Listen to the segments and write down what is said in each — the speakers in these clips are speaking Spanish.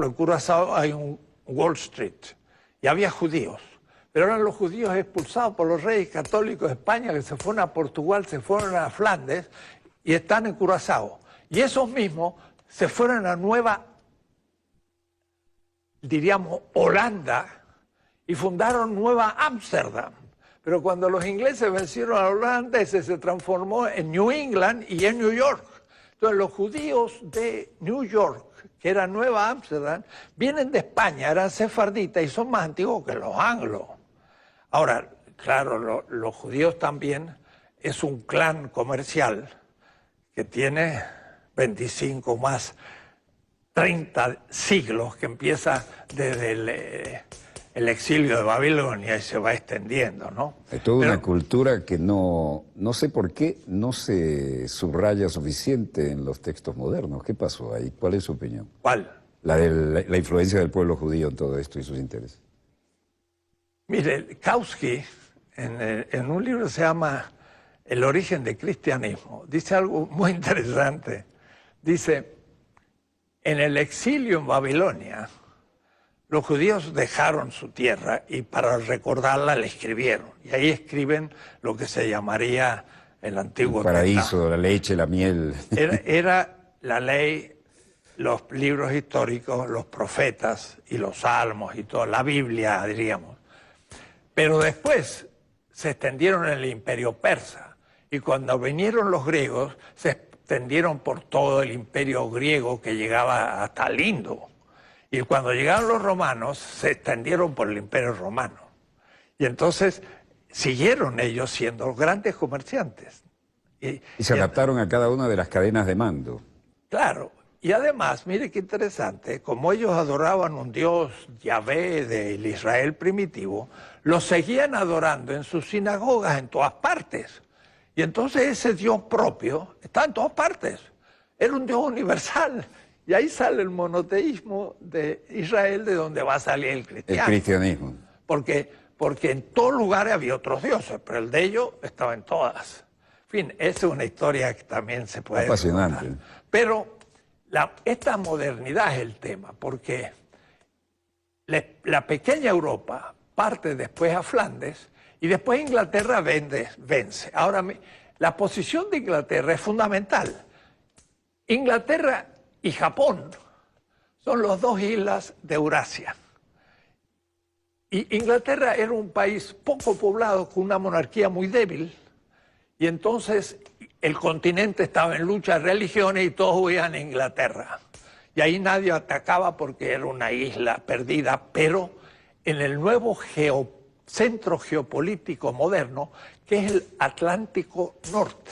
En Curazao hay un Wall Street y había judíos, pero eran los judíos expulsados por los reyes católicos de España que se fueron a Portugal, se fueron a Flandes y están en Curazao. Y esos mismos se fueron a Nueva, diríamos, Holanda y fundaron Nueva Ámsterdam. Pero cuando los ingleses vencieron a los holandeses se transformó en New England y en New York. Entonces los judíos de New York, que era Nueva Ámsterdam, vienen de España, eran sefarditas y son más antiguos que los anglos. Ahora, claro, los judíos también es un clan comercial que tiene 25 más 30 siglos, que empieza desde el exilio de Babilonia y se va extendiendo, ¿no? Es toda una cultura que no sé por qué no se subraya suficiente en los textos modernos. ¿Qué pasó ahí? ¿Cuál es su opinión? ¿Cuál? La de la influencia del pueblo judío en todo esto y sus intereses. Mire, Kautsky, en un libro que se llama El origen del cristianismo, dice algo muy interesante. Dice, en el exilio en Babilonia, los judíos dejaron su tierra y para recordarla la escribieron. Y ahí escriben lo que se llamaría el Antiguo Paraíso, Testamento. la leche, la miel. Era la ley, los libros históricos, los profetas y los salmos y todo, la Biblia, diríamos. Pero después se extendieron en el imperio persa y cuando vinieron los griegos se extendieron por todo el imperio griego que llegaba hasta el Indo. Y cuando llegaron los romanos, se extendieron por el Imperio Romano. Y entonces siguieron ellos siendo grandes comerciantes. Y se adaptaron a cada una de las cadenas de mando. Claro. Y además, mire qué interesante, como ellos adoraban un Dios, Yahvé, del Israel primitivo, lo seguían adorando en sus sinagogas en todas partes. Y entonces ese Dios propio está en todas partes. Era un Dios universal. Y ahí sale el monoteísmo de Israel, de donde va a salir el cristianismo. El cristianismo. Porque en todos lugares había otros dioses, pero el de ellos estaba en todas. En fin, esa es una historia que también se puede apasionante contar. Pero esta modernidad es el tema, porque la pequeña Europa parte después a Flandes y después Inglaterra vence. Ahora, la posición de Inglaterra es fundamental. Inglaterra y Japón son las dos islas de Eurasia. Y Inglaterra era un país poco poblado, con una monarquía muy débil, y entonces el continente estaba en lucha de religiones y todos huían a Inglaterra. Y ahí nadie atacaba porque era una isla perdida, pero en el nuevo centro geopolítico moderno, que es el Atlántico Norte,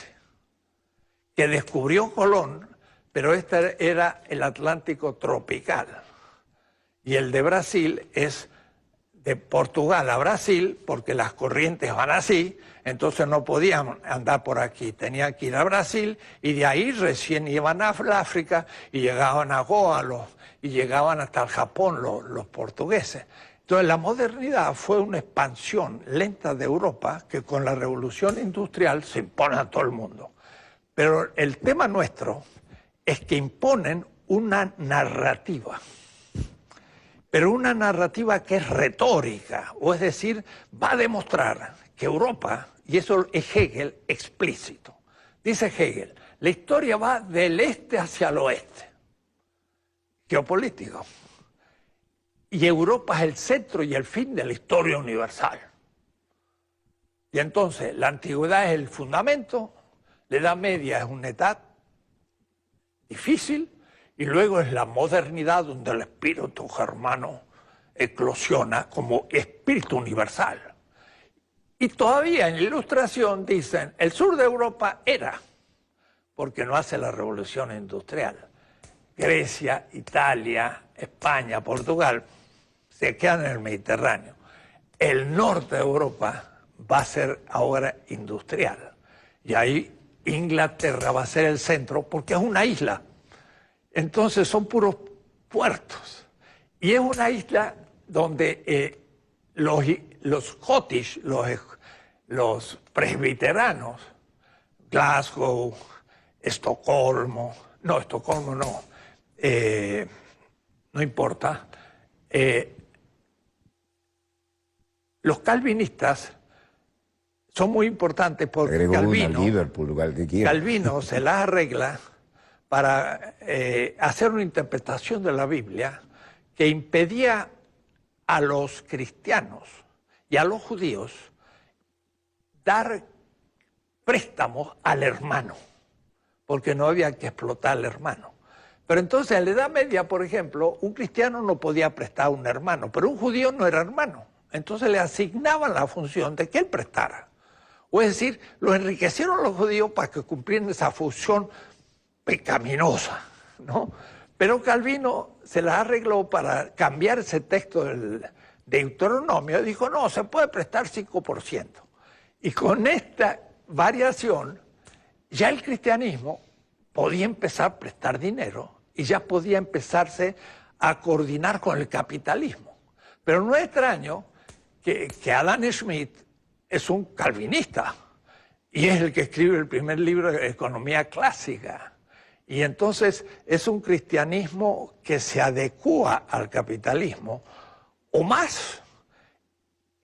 que descubrió Colón, pero este era el Atlántico tropical. Y el de Brasil es de Portugal a Brasil, porque las corrientes van así, entonces no podían andar por aquí, tenían que ir a Brasil, y de ahí recién iban a África y llegaban a Goa, y llegaban hasta el Japón los portugueses. Entonces la modernidad fue una expansión lenta de Europa que con la revolución industrial se impone a todo el mundo. Pero el tema nuestro es que imponen una narrativa, pero una narrativa que es retórica, o es decir, va a demostrar que Europa, y eso es Hegel explícito, dice Hegel, la historia va del este hacia el oeste, geopolítico, y Europa es el centro y el fin de la historia universal. Y entonces la antigüedad es el fundamento, la Edad Media es una edad difícil, y luego es la modernidad donde el espíritu germano eclosiona como espíritu universal. Y todavía en la Ilustración dicen, el sur de Europa era, porque no hace la revolución industrial. Grecia, Italia, España, Portugal, se quedan en el Mediterráneo. El norte de Europa va a ser ahora industrial. Y ahí Inglaterra va a ser el centro porque es una isla. Entonces son puros puertos. Y es una isla donde los Scottish, los presbiteranos, Glasgow, Estocolmo no, no importa. Los calvinistas son muy importantes porque Calvino se las arregla para hacer una interpretación de la Biblia que impedía a los cristianos y a los judíos dar préstamos al hermano, porque no había que explotar al hermano. Pero entonces en la Edad Media, por ejemplo, un cristiano no podía prestar a un hermano, pero un judío no era hermano. Entonces le asignaban la función de que él prestara. O es decir, lo enriquecieron los judíos para que cumplieran esa función pecaminosa, ¿no? Pero Calvino se la arregló para cambiar ese texto del Deuteronomio. Dijo, no, se puede prestar 5%. Y con esta variación, ya el cristianismo podía empezar a prestar dinero y ya podía empezarse a coordinar con el capitalismo. Pero no es extraño que Adam Smith es un calvinista y es el que escribe el primer libro de economía clásica. Y entonces es un cristianismo que se adecua al capitalismo, o más,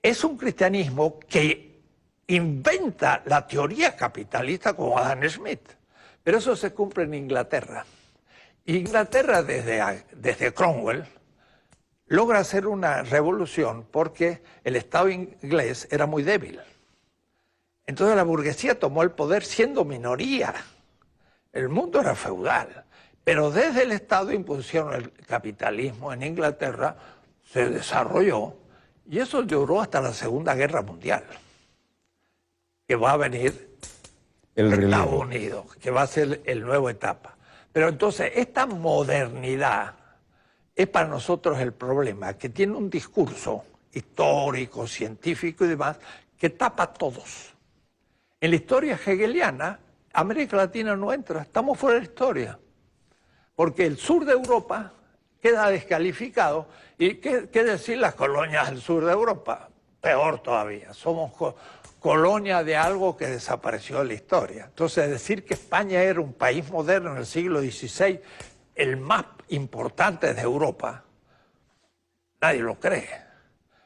es un cristianismo que inventa la teoría capitalista como Adam Smith. Pero eso se cumple en Inglaterra. Inglaterra, desde Cromwell, logra hacer una revolución porque el Estado inglés era muy débil. Entonces la burguesía tomó el poder siendo minoría. El mundo era feudal. Pero desde el Estado impusieron el capitalismo en Inglaterra, se desarrolló, y eso duró hasta la Segunda Guerra Mundial, que va a venir Estados Unidos, que va a ser el nuevo etapa. Pero entonces esta modernidad es para nosotros el problema, que tiene un discurso histórico, científico y demás, que tapa a todos. En la historia hegeliana, América Latina no entra, estamos fuera de la historia. Porque el sur de Europa queda descalificado. ¿Y qué decir las colonias del sur de Europa? Peor todavía, somos colonia de algo que desapareció de la historia. Entonces, decir que España era un país moderno en el siglo XVI, el más importante de Europa, nadie lo cree.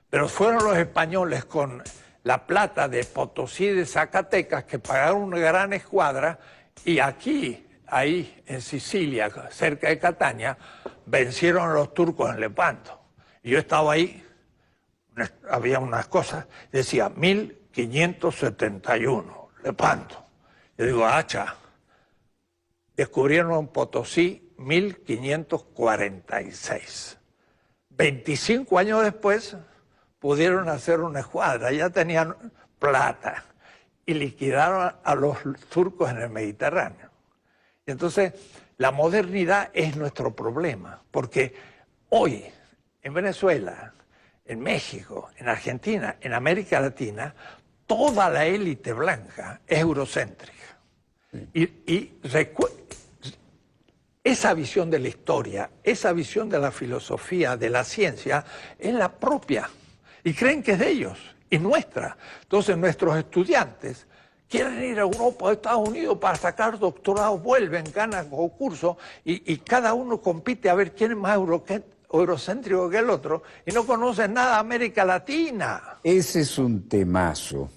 Pero fueron los españoles con la plata de Potosí y de Zacatecas que pagaron una gran escuadra y aquí, ahí en Sicilia, cerca de Catania, vencieron a los turcos en Lepanto. Y yo estaba ahí, había unas cosas, decía 1571, Lepanto. Yo digo, hacha, descubrieron Potosí 1546. 25 años después pudieron hacer una escuadra, ya tenían plata y liquidaron a los turcos en el Mediterráneo. Y entonces la modernidad es nuestro problema, porque hoy en Venezuela, en México, en Argentina, en América Latina, toda la élite blanca es eurocéntrica. Sí. Esa visión de la historia, esa visión de la filosofía, de la ciencia, es la propia. Y creen que es de ellos, y nuestra. Entonces nuestros estudiantes quieren ir a Europa o a Estados Unidos para sacar doctorados, vuelven, ganan concursos, y cada uno compite a ver quién es más eurocéntrico que el otro, y no conocen nada de América Latina. Ese es un temazo,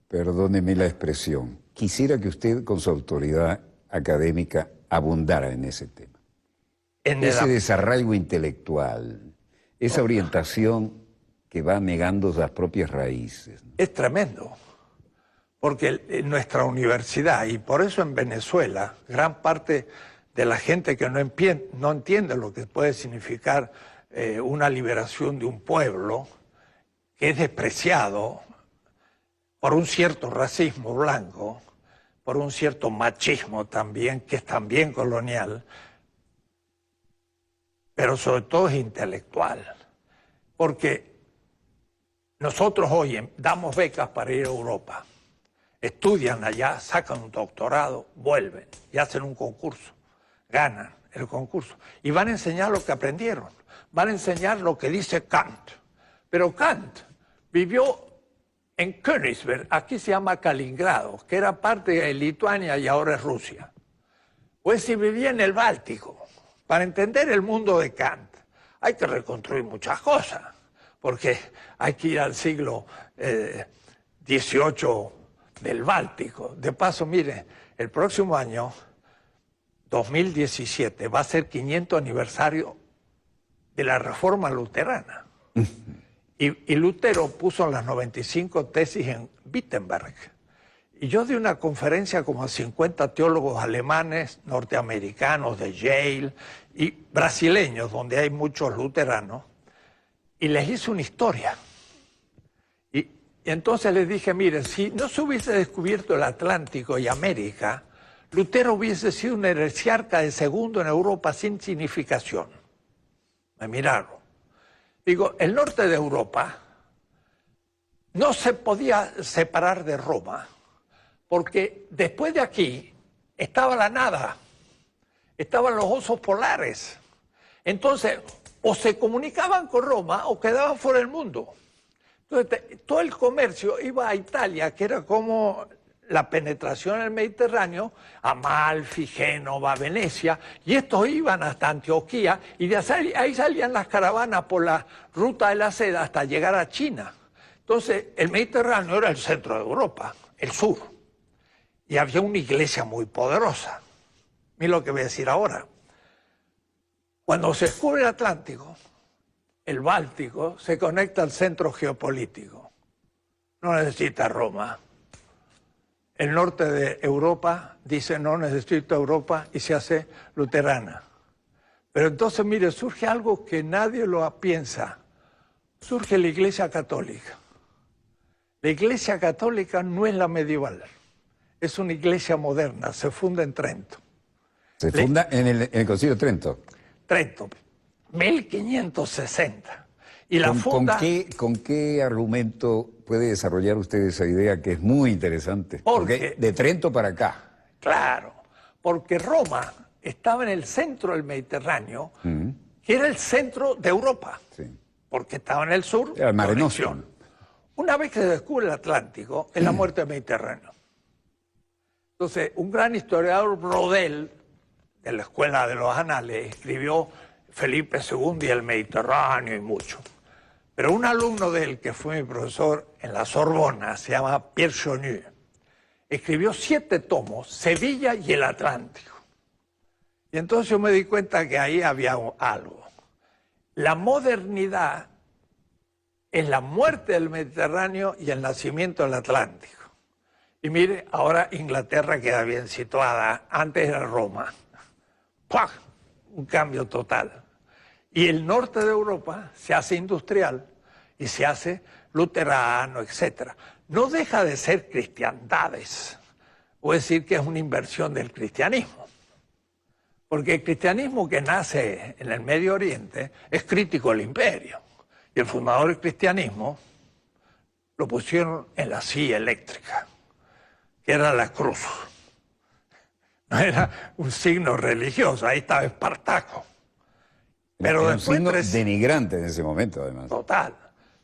perdóneme la expresión. Quisiera que usted, con su autoridad académica, abundara en ese tema. Ese desarraigo intelectual, esa orientación que va negando las propias raíces. Es tremendo, porque en nuestra universidad, y por eso en Venezuela, gran parte de la gente que no entiende lo que puede significar una liberación de un pueblo, que es despreciado por un cierto racismo blanco, por un cierto machismo también, que es también colonial, pero sobre todo es intelectual, porque nosotros hoy damos becas para ir a Europa, estudian allá, sacan un doctorado, vuelven y hacen un concurso, ganan el concurso y van a enseñar lo que aprendieron, van a enseñar lo que dice Kant. Pero Kant vivió en Königsberg, aquí se llama Kaliningrado, que era parte de Lituania y ahora es Rusia. Pues si vivía en el Báltico, para entender el mundo de Kant, hay que reconstruir muchas cosas, porque hay que ir al siglo XVIII del Báltico. De paso, mire, el próximo año, 2017, va a ser 500 aniversario de la Reforma Luterana. Y Lutero puso las 95 tesis en Wittenberg. Y yo di una conferencia como a 50 teólogos alemanes, norteamericanos de Yale y brasileños, donde hay muchos luteranos, y les hice una historia. Y entonces les dije, miren, si no se hubiese descubierto el Atlántico y América, Lutero hubiese sido un heresiarca de segundo en Europa sin significación. Me miraron. Digo, el norte de Europa no se podía separar de Roma, porque después de aquí estaba la nada, estaban los osos polares. Entonces, o se comunicaban con Roma o quedaban fuera del mundo. Entonces, todo el comercio iba a Italia, que era como la penetración en el Mediterráneo, Amalfi, Génova, Venecia, y estos iban hasta Antioquía, y de ahí salían las caravanas por la ruta de la seda hasta llegar a China. Entonces, el Mediterráneo era el centro de Europa, el sur, y había una iglesia muy poderosa. Mira lo que voy a decir ahora. Cuando se descubre el Atlántico, el Báltico se conecta al centro geopolítico. No necesita Roma. El norte de Europa dice no necesito Europa y se hace luterana. Pero entonces, mire, surge algo que nadie lo piensa. Surge la Iglesia Católica. La Iglesia Católica no es la medieval, es una iglesia moderna, se funda en Trento. ¿Se funda en el Concilio de Trento? Trento, 1560. Y la funda... ¿Con qué argumento puede desarrollar usted esa idea que es muy interesante? Porque de Trento para acá. Claro, porque Roma estaba en el centro del Mediterráneo, que era el centro de Europa, porque estaba en el sur. Era el Mare Nostrum. Una vez que se descubre el Atlántico, es la muerte del Mediterráneo. Entonces, un gran historiador, Brodel, de la Escuela de los Anales, escribió Felipe II y el Mediterráneo y mucho. Pero un alumno de él, que fue mi profesor en la Sorbona, se llama Pierre Chonu, escribió 7 tomos, Sevilla y el Atlántico. Y entonces yo me di cuenta que ahí había algo. La modernidad es la muerte del Mediterráneo y el nacimiento del Atlántico. Y mire, ahora Inglaterra queda bien situada, antes era Roma. ¡Pua! Un cambio total. Y el norte de Europa se hace industrial y se hace luterano, etc. No deja de ser cristiandades, o decir que es una inversión del cristianismo. Porque el cristianismo que nace en el Medio Oriente es crítico al imperio. Y el fundador del cristianismo lo pusieron en la silla eléctrica, que era la cruz. No era un signo religioso, ahí estaba Espartaco. Pero era un signo denigrante en ese momento, además. Total.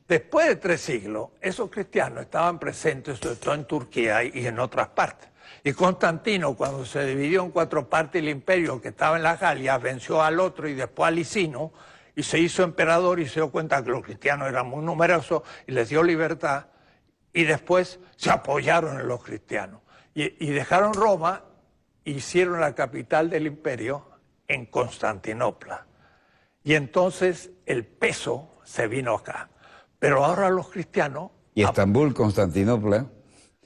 Después de 3 siglos, esos cristianos estaban presentes, sobre todo en Turquía y en otras partes. Y Constantino, cuando se dividió en 4 partes el imperio que estaba en las Galias, venció al otro y después a Licino, y se hizo emperador y se dio cuenta que los cristianos eran muy numerosos y les dio libertad, y después se apoyaron en los cristianos. Y dejaron Roma e hicieron la capital del imperio en Constantinopla. Y entonces el peso se vino acá. Pero ahora los cristianos... ¿Y Estambul, Constantinopla?